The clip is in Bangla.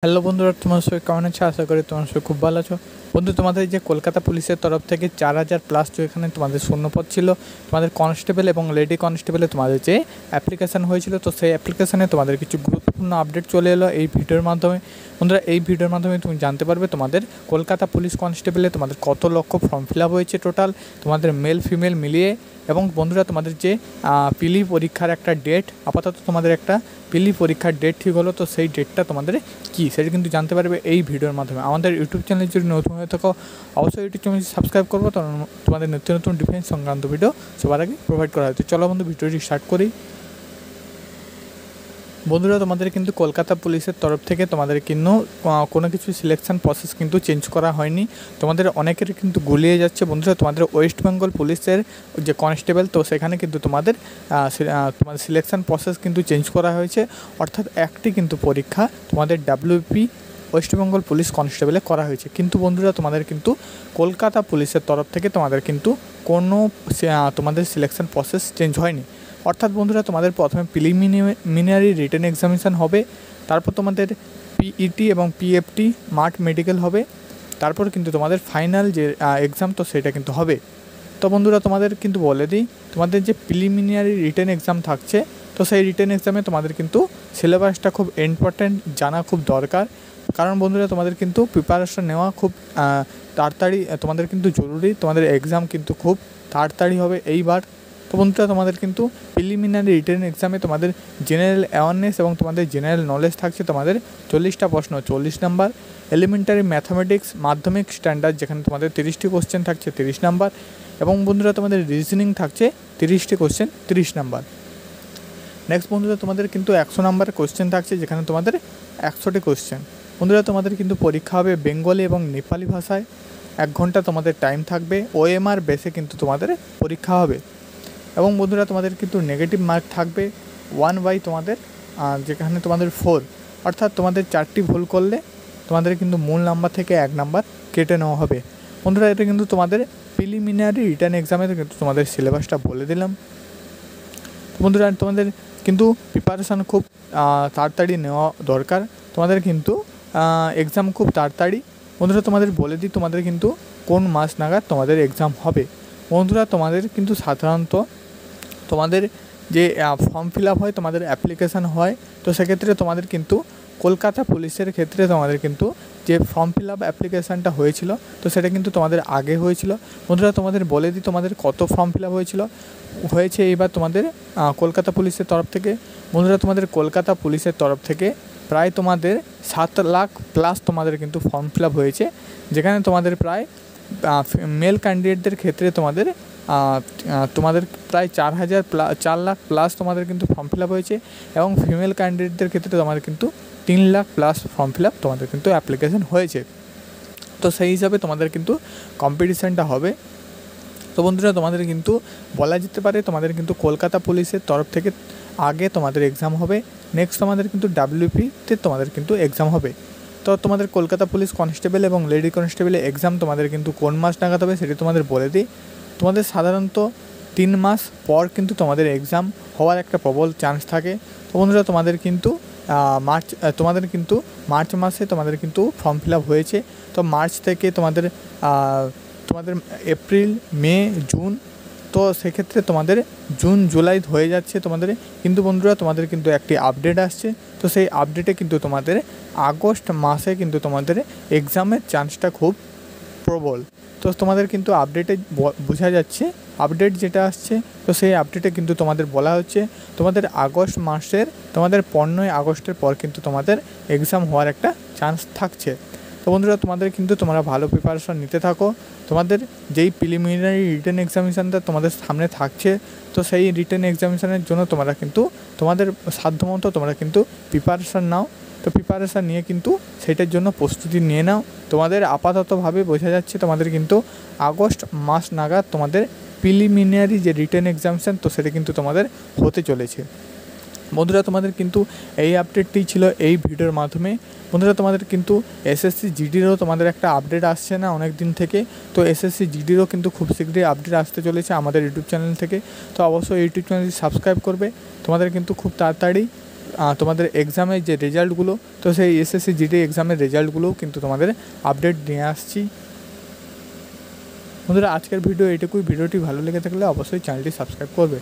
হ্যালো বন্ধুরা, তোমার সবাই কেমন আছো? আশা করি তোমার সবাই খুব ভালো আছো। বন্ধু, তোমাদের যে কলকাতা পুলিশের তরফ থেকে 4000+ তো এখানে তোমাদের শূন্যপদ ছিল, তোমাদের কনস্টেবল এবং লেডি কনস্টেবলে তোমাদের যে অ্যাপ্লিকেশান হয়েছিল, তো সেই অ্যাপ্লিকেশানে তোমাদের কিছু গুরুত্বপূর্ণ আপডেট চলে এলো এই ভিডিওর মাধ্যমে। বন্ধুরা, এই ভিডিওর মাধ্যমে তুমি জানতে পারবে তোমাদের কলকাতা পুলিশ কনস্টেবলে তোমাদের কত লক্ষ ফর্ম ফিল আপ হয়েছে টোটাল, তোমাদের মেল ফিমেল মিলিয়ে। এবং বন্ধুরা, তোমাদের যে পিলি পরীক্ষার একটা ডেট, আপাতত তোমাদের একটা পিলি পরীক্ষার ডেট ঠিক হলো, তো সেই ডেটটা তোমাদের কী সেটা কিন্তু জানতে পারবে এই ভিডিওর মাধ্যমে। আমাদের ইউটিউব চ্যানেল যদি নতুন হয়ে থাকো অবশ্যই ইউটিউব চ্যানেল সাবস্ক্রাইব করবো, তখন তোমাদের নিত্য নতুন ডিফেন্স সংক্রান্ত ভিডিও সবার আগে প্রোভাইড করা হয়েছে। চলো বন্ধু, ভিডিওটি স্টার্ট করি। বন্ধুরা, তোমাদের কিন্তু কলকাতা পুলিশের তরফ থেকে তোমাদের কিন্তু কোনো কিছু সিলেকশন প্রসেস কিন্তু চেঞ্জ করা হয়নি। তোমাদের অনেকের কিন্তু গুলিয়ে যাচ্ছে। বন্ধুরা, তোমাদের ওয়েস্ট বেঙ্গল পুলিশের যে কনস্টেবল, তো সেখানে কিন্তু তোমাদের সিলেকশন প্রসেস কিন্তু চেঞ্জ করা হয়েছে। অর্থাৎ একটি কিন্তু পরীক্ষা তোমাদের ডাব্লিউপি ওয়েস্ট বেঙ্গল পুলিশ কনস্টেবলে করা হয়েছে, কিন্তু বন্ধুরা তোমাদের কিন্তু কলকাতা পুলিশের তরফ থেকে তোমাদের কিন্তু কোনো তোমাদের সিলেকশন প্রসেস চেঞ্জ হয়নি। অর্থাৎ বন্ধুরা, তোমাদের প্রথমে প্রিলিমিনারি রিটেন এক্সামিনেশান হবে, তারপর তোমাদের পিইটি এবং পিএফটি মাঠ মেডিকেল হবে, তারপর কিন্তু তোমাদের ফাইনাল যে এক্সাম, তো সেটা কিন্তু হবে। তো বন্ধুরা, তোমাদের কিন্তু বলে দিই, তোমাদের যে প্রিলিমিনারি রিটেন এক্সাম থাকছে, তো সেই রিটেন এক্সামে তোমাদের কিন্তু সিলেবাসটা খুব ইম্পর্ট্যান্ট, জানা খুব দরকার। কারণ বন্ধুরা, তোমাদের কিন্তু প্রিপারেশন নেওয়া খুব তাড়াতাড়ি তোমাদের কিন্তু জরুরি। তোমাদের এক্সাম কিন্তু খুব তাড়াতাড়ি হবে এইবার। তো বন্ধুরা, তোমাদের কিন্তু প্রিলিমিনারি রিটেন এক্সামে তোমাদের জেনারেল অ্যাওয়ারনেস এবং তোমাদের জেনারেল নলেজ থাকছে তোমাদের 40টা প্রশ্ন, 40 নাম্বার। এলিমেন্টারি ম্যাথামেটিক্স মাধ্যমিক স্ট্যান্ডার্ড, যেখানে তোমাদের 30টি কোশ্চেন থাকছে 30 নাম্বার। এবং বন্ধুরা, তোমাদের রিজনিং থাকছে 30টি কোশ্চেন 30 নাম্বার। নেক্সট বন্ধুরা, তোমাদের কিন্তু 100 নাম্বারের কোশ্চেন থাকছে, যেখানে তোমাদের 100টি কোশ্চেন। বন্ধুরা, তোমাদের কিন্তু পরীক্ষা হবে বেঙ্গলি এবং নেপালি ভাষায়। 1 ঘন্টা তোমাদের টাইম থাকবে। ওএমআর বেসে কিন্তু তোমাদের পরীক্ষা হবে। এবং বন্ধুরা, তোমাদের কিন্তু নেগেটিভ মার্ক থাকবে 1/, তোমাদের যেখানে তোমাদের 4, অর্থাৎ তোমাদের 4টি ভুল করলে তোমাদের কিন্তু মূল নাম্বার থেকে 1 নাম্বার কেটে নেওয়া হবে। বন্ধুরা, এটা কিন্তু তোমাদের প্রিলিমিনারি রিটার্ন এক্সামে কিন্তু তোমাদের সিলেবাসটা বলে দিলাম। বন্ধুরা, তোমাদের কিন্তু প্রিপারেশান খুব তাড়াতাড়ি নেওয়া দরকার। তোমাদের কিন্তু এক্সাম খুব তাড়াতাড়ি। বন্ধুরা, তোমাদের বলে দিই, তোমাদের কিন্তু কোন মাস নাগাদ তোমাদের এক্সাম হবে। বন্ধুরা, তোমাদের কিন্তু সাধারণত তোমাদের যে ফর্ম ফিল আপ হয়, তোমাদের অ্যাপ্লিকেশান হয়, তো সেক্ষেত্রে তোমাদের কিন্তু কলকাতা পুলিশের ক্ষেত্রে তোমাদের কিন্তু যে ফর্ম ফিল আপ অ্যাপ্লিকেশানটা হয়েছিল, তো সেটা কিন্তু তোমাদের আগে হয়েছিল। বন্ধুরা, তোমাদের বলে দিই তোমাদের কত ফর্ম ফিল আপ হয়েছে এইবার তোমাদের কলকাতা পুলিশের তরফ থেকে। বন্ধুরা, তোমাদের কলকাতা পুলিশের তরফ থেকে প্রায় তোমাদের 7 লাখ প্লাস তোমাদের কিন্তু ফর্ম ফিল আপ হয়েছে, যেখানে তোমাদের প্রায় মেল ক্যান্ডিডেটদের ক্ষেত্রে তোমাদের প্রায় 4 লাখ প্লাস তোমাদের কিন্তু ফর্ম ফিল আপ হয়েছে। এবং ফিমেল ক্যান্ডিডেটদের ক্ষেত্রে তোমাদের কিন্তু 3 lakh plus form fill up তোমাদের কিন্তু অ্যাপ্লিকেশন হয়েছে। তো সেই হিসাবে তোমাদের কিন্তু কম্পিটিশানটা হবে। তো বন্ধুরা, তোমাদের কিন্তু বলা যেতে পারে তোমাদের কিন্তু কলকাতা পুলিশের তরফ থেকে আগে তোমাদের এক্সাম হবে। নেক্সট তোমাদের কিন্তু ডাব্লিউপিতে তোমাদের কিন্তু এক্সাম হবে। তো তোমাদের কলকাতা পুলিশ কনস্টেবল এবং লেডি কনস্টেবলের এক্সাম তোমাদের কিন্তু কোন মাস নাগাদ হবে সেটি তোমাদের বলে দিই। তোমাদের সাধারণত 3 মাস পর কিন্তু তোমাদের এক্সাম হওয়ার একটা প্রবল চান্স থাকে। তো বন্ধুরা, তোমাদের কিন্তু মার্চ মাসে তোমাদের কিন্তু ফর্ম ফিল আপ হয়েছে। তো মার্চ থেকে তোমাদের এপ্রিল, মে, জুন, তো সেক্ষেত্রে তোমাদের জুন জুলাই হয়ে যাচ্ছে তোমাদের। কিন্তু বন্ধুরা, তোমাদের কিন্তু একটি আপডেট আসছে, তো সেই আপডেটে কিন্তু তোমাদের আগস্ট মাসে কিন্তু তোমাদের এক্সামের চান্সটা খুব প্রবল। তো তোমাদের কিন্তু আপডেটে বোঝা যাচ্ছে, আপডেট যেটা আসছে, তো সেই আপডেটে কিন্তু তোমাদের বলা হচ্ছে তোমাদের আগস্ট মাসের তোমাদের 15ই আগস্টের পর কিন্তু তোমাদের এক্সাম হওয়ার একটা চান্স থাকছে। তো বন্ধুরা, তোমাদের কিন্তু তোমরা ভালো প্রিপারেশন নিতে থাকো। তোমাদের যেই প্রিলিমিনারি রিটেন এক্সামিনেশানটা তোমাদের সামনে থাকছে, তো সেই রিটেন এক্সামিনেশানের জন্য তোমরা কিন্তু তোমাদের সাধ্যমতো তোমরা কিন্তু প্রিপারেশান নাও। তো প্রিপারেশান নিয়ে কিন্তু সেটার জন্য প্রস্তুতি নিয়ে নাও। তোমাদের আপাততভাবে বোঝা যাচ্ছে তোমাদের কিন্তু আগস্ট মাস নাগাদ তোমাদের প্রিলিমিনারি যে রিটেন এক্সামিনেশান, তো সেটা কিন্তু তোমাদের হতে চলেছে। বন্ধুরা, তোমাদের কিন্তু এই আপডেটটি ছিল এই ভিডিওর মাধ্যমে। বন্ধুরা, তোমাদের কিন্তু এসএসসি জিডিরও তোমাদের একটা আপডেট আসছে না অনেক দিন থেকে, তো এসএসসি জিডিরও কিন্তু খুব শীঘ্রই আপডেট আসতে চলেছে আমাদের ইউটিউব চ্যানেল থেকে। তো অবশ্যই ইউটিউব চ্যানেলটি সাবস্ক্রাইব করবে। তোমাদের কিন্তু খুব তাড়াতাড়ি তোমাদের এক্সামের যে রেজাল্টগুলো, তো সেই এসএসসি জিডি এক্সামের রেজাল্টগুলোও কিন্তু তোমাদের আপডেট নিয়ে আসছি। বন্ধুরা আজকের ভিডিও এটুকুই। ভিডিওটি ভালো লেগে থাকলে অবশ্যই চ্যানেলটি সাবস্ক্রাইব করবে।